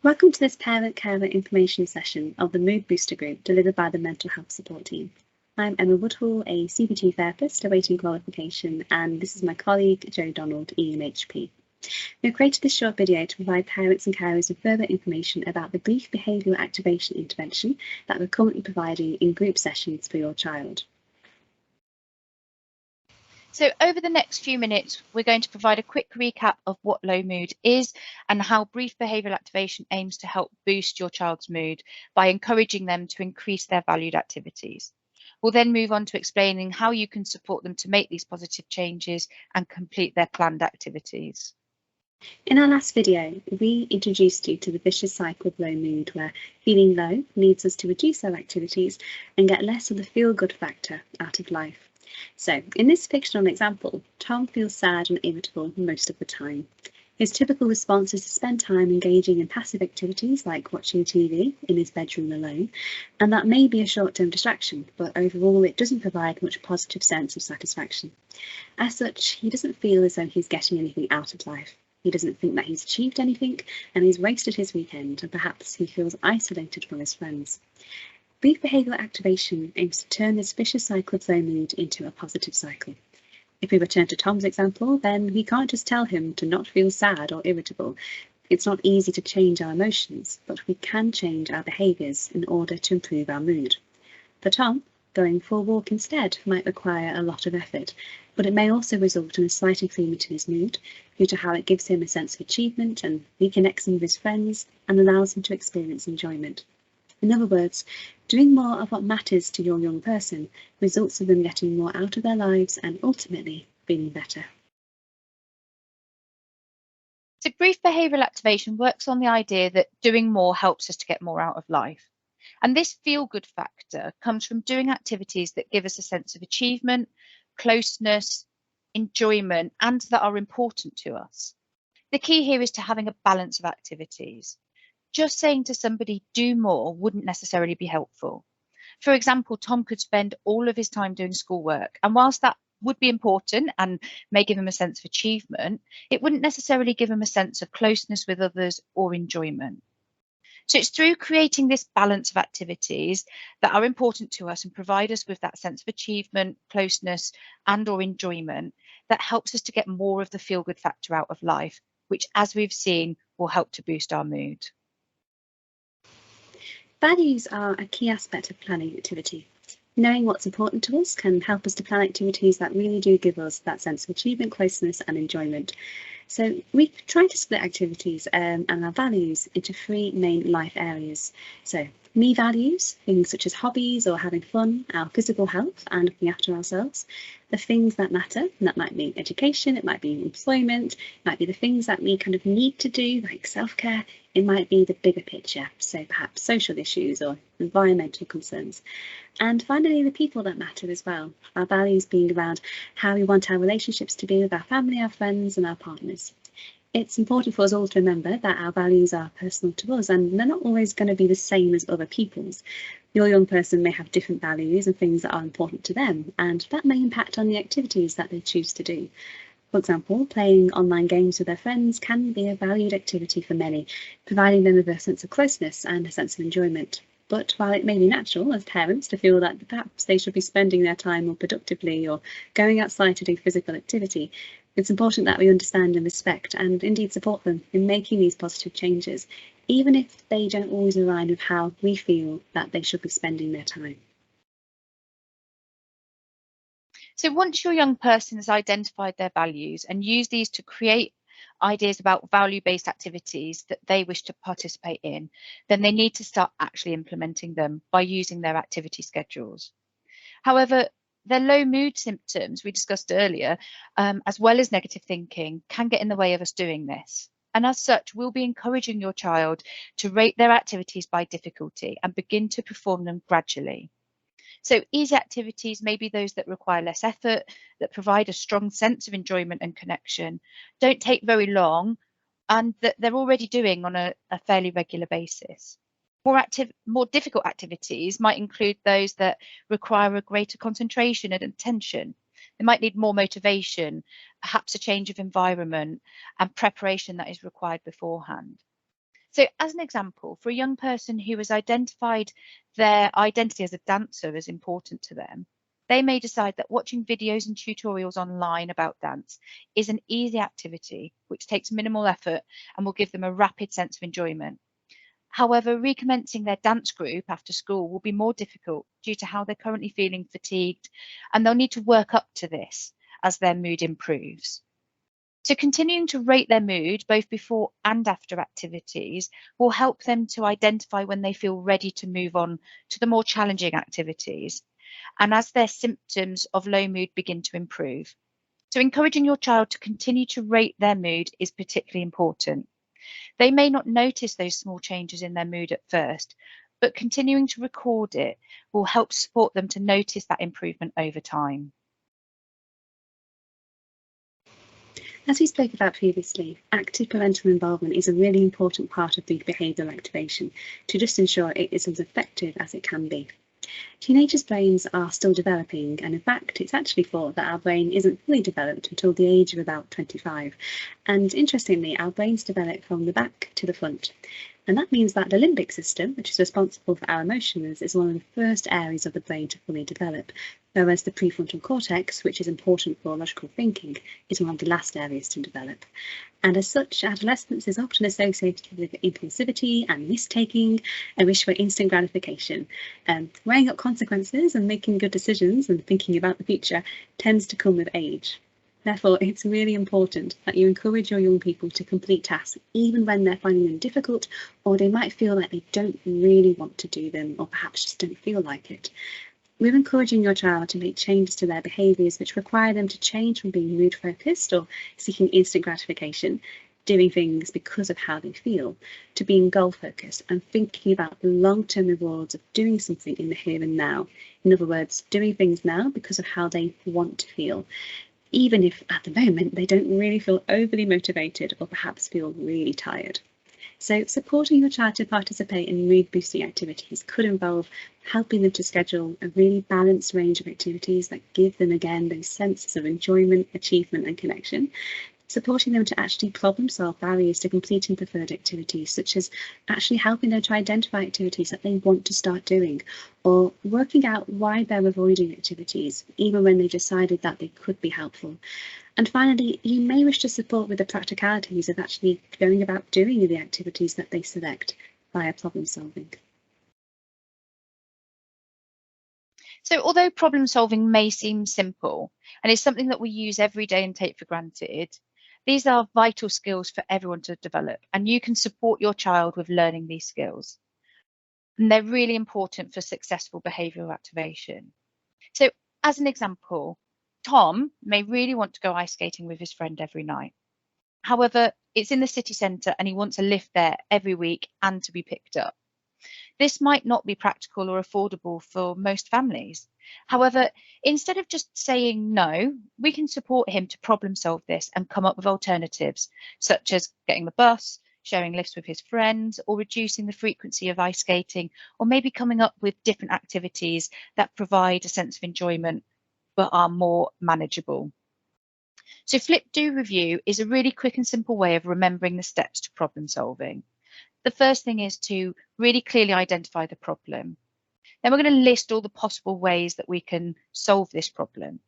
Welcome to this parent-carer information session of the Mood Booster Group delivered by the Mental Health Support Team. I'm Emma Woodhall, a CBT therapist awaiting qualification, and this is my colleague Jo Donald, EMHP. We've created this short video to provide parents and carers with further information about the brief behavioural activation intervention that we're currently providing in group sessions for your child. So over the next few minutes, we're going to provide a quick recap of what low mood is and how brief behavioural activation aims to help boost your child's mood by encouraging them to increase their valued activities. We'll then move on to explaining how you can support them to make these positive changes and complete their planned activities. In our last video, we introduced you to the vicious cycle of low mood, where feeling low leads us to reduce our activities and get less of the feel-good factor out of life. So, in this fictional example, Tom feels sad and irritable most of the time. His typical response is to spend time engaging in passive activities like watching TV in his bedroom alone, and that may be a short-term distraction, but overall it doesn't provide much positive sense of satisfaction. As such, he doesn't feel as though he's getting anything out of life. He doesn't think that he's achieved anything, and he's wasted his weekend, and perhaps he feels isolated from his friends. Brief behavioural activation aims to turn this vicious cycle of low mood into a positive cycle. If we return to Tom's example, then we can't just tell him to not feel sad or irritable. It's not easy to change our emotions, but we can change our behaviours in order to improve our mood. For Tom, going for a walk instead might require a lot of effort, but it may also result in a slight improvement in his mood due to how it gives him a sense of achievement and reconnects him with his friends and allows him to experience enjoyment. In other words, doing more of what matters to your young person results in them getting more out of their lives and ultimately feeling better. So brief behavioural activation works on the idea that doing more helps us to get more out of life. And this feel-good factor comes from doing activities that give us a sense of achievement, closeness, enjoyment, and that are important to us. The key here is to having a balance of activities. Just saying to somebody, do more, wouldn't necessarily be helpful. For example, Tom could spend all of his time doing schoolwork, and whilst that would be important and may give him a sense of achievement, it wouldn't necessarily give him a sense of closeness with others or enjoyment. So it's through creating this balance of activities that are important to us and provide us with that sense of achievement, closeness, and or enjoyment that helps us to get more of the feel-good factor out of life, which, as we've seen, will help to boost our mood. Values are a key aspect of planning activity. Knowing what's important to us can help us to plan activities that really do give us that sense of achievement, closeness and enjoyment. So we try to split activities and our values into three main life areas. So me values, things such as hobbies or having fun, our physical health and looking after ourselves. The things that matter, and that might be education, it might be employment, it might be the things that we kind of need to do, like self-care. It might be the bigger picture, so perhaps social issues or environmental concerns. And finally, the people that matter as well, our values being around how we want our relationships to be with our family, our friends and our partners. It's important for us all to remember that our values are personal to us and they're not always going to be the same as other people's. Your young person may have different values and things that are important to them, and that may impact on the activities that they choose to do. For example, playing online games with their friends can be a valued activity for many, providing them with a sense of closeness and a sense of enjoyment. But while it may be natural as parents to feel that perhaps they should be spending their time more productively or going outside to do physical activity, it's important that we understand and respect and indeed support them in making these positive changes, even if they don't always align with how we feel that they should be spending their time. So once your young person has identified their values and used these to create ideas about value-based activities that they wish to participate in, then they need to start actually implementing them by using their activity schedules. However, their low mood symptoms we discussed earlier, as well as negative thinking, can get in the way of us doing this. And as such, we'll be encouraging your child to rate their activities by difficulty and begin to perform them gradually. So easy activities may be those that require less effort, that provide a strong sense of enjoyment and connection, don't take very long, and that they're already doing on a fairly regular basis. More difficult activities might include those that require a greater concentration and attention. They might need more motivation, perhaps a change of environment and preparation that is required beforehand. So as an example, for a young person who has identified their identity as a dancer as important to them, they may decide that watching videos and tutorials online about dance is an easy activity which takes minimal effort and will give them a rapid sense of enjoyment. However, recommencing their dance group after school will be more difficult due to how they're currently feeling fatigued, and they'll need to work up to this as their mood improves. So continuing to rate their mood both before and after activities will help them to identify when they feel ready to move on to the more challenging activities, and as their symptoms of low mood begin to improve. So encouraging your child to continue to rate their mood is particularly important. They may not notice those small changes in their mood at first, but continuing to record it will help support them to notice that improvement over time. As we spoke about previously, active parental involvement is a really important part of the behavioural activation to just ensure it is as effective as it can be. Teenagers' brains are still developing, and in fact, it's actually thought that our brain isn't fully developed until the age of about 25. And interestingly, our brains develop from the back to the front. And that means that the limbic system, which is responsible for our emotions, is one of the first areas of the brain to fully develop, whereas the prefrontal cortex, which is important for logical thinking, is one of the last areas to develop. And as such, adolescence is often associated with impulsivity and risk-taking, a wish for instant gratification. Weighing up consequences and making good decisions and thinking about the future tends to come with age. Therefore, it's really important that you encourage your young people to complete tasks, even when they're finding them difficult, or they might feel like they don't really want to do them, or perhaps just don't feel like it. We're encouraging your child to make changes to their behaviours which require them to change from being mood focused or seeking instant gratification, doing things because of how they feel, to being goal focused and thinking about the long-term rewards of doing something in the here and now. In other words, doing things now because of how they want to feel, even if at the moment they don't really feel overly motivated or perhaps feel really tired. So supporting your child to participate in mood-boosting activities could involve helping them to schedule a really balanced range of activities that give them, again, those senses of enjoyment, achievement and connection. Supporting them to actually problem solve barriers to completing preferred activities, such as actually helping them to identify activities that they want to start doing, or working out why they're avoiding activities, even when they decided that they could be helpful. And finally, you may wish to support with the practicalities of actually going about doing the activities that they select via problem solving. So although problem solving may seem simple and is something that we use every day and take for granted, these are vital skills for everyone to develop, and you can support your child with learning these skills. And they're really important for successful behavioural activation. So as an example, Tom may really want to go ice skating with his friend every night. However, it's in the city centre and he wants a lift there every week and to be picked up. This might not be practical or affordable for most families. However, instead of just saying no, we can support him to problem solve this and come up with alternatives, such as getting the bus, sharing lifts with his friends, or reducing the frequency of ice skating, or maybe coming up with different activities that provide a sense of enjoyment but are more manageable. So flip, do, review is a really quick and simple way of remembering the steps to problem solving. The first thing is to really clearly identify the problem. Then we're going to list all the possible ways that we can solve this problem.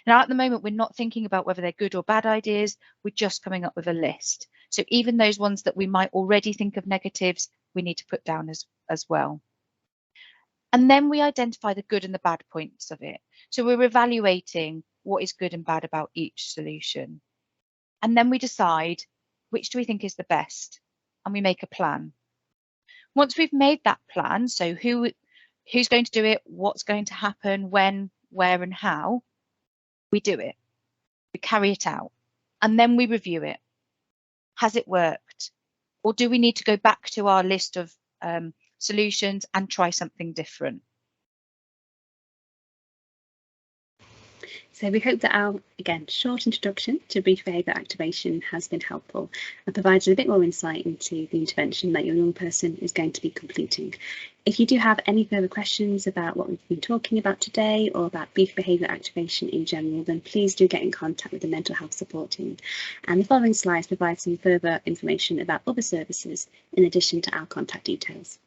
Now, at the moment, we're not thinking about whether they're good or bad ideas. We're just coming up with a list. So even those ones that we might already think of negatives, we need to put down as well. And then we identify the good and the bad points of it. So we're evaluating what is good and bad about each solution. And then we decide which do we think is the best, and we make a plan. Once we've made that plan, so who's going to do it, what's going to happen, when, where and how, we do it. We carry it out. And then we review it. Has it worked? Or do we need to go back to our list of solutions and try something different? So we hope that our, again, short introduction to brief behaviour activation has been helpful and provided a bit more insight into the intervention that your young person is going to be completing. If you do have any further questions about what we've been talking about today or about brief behaviour activation in general, then please do get in contact with the mental health support team. And the following slides provide some further information about other services in addition to our contact details.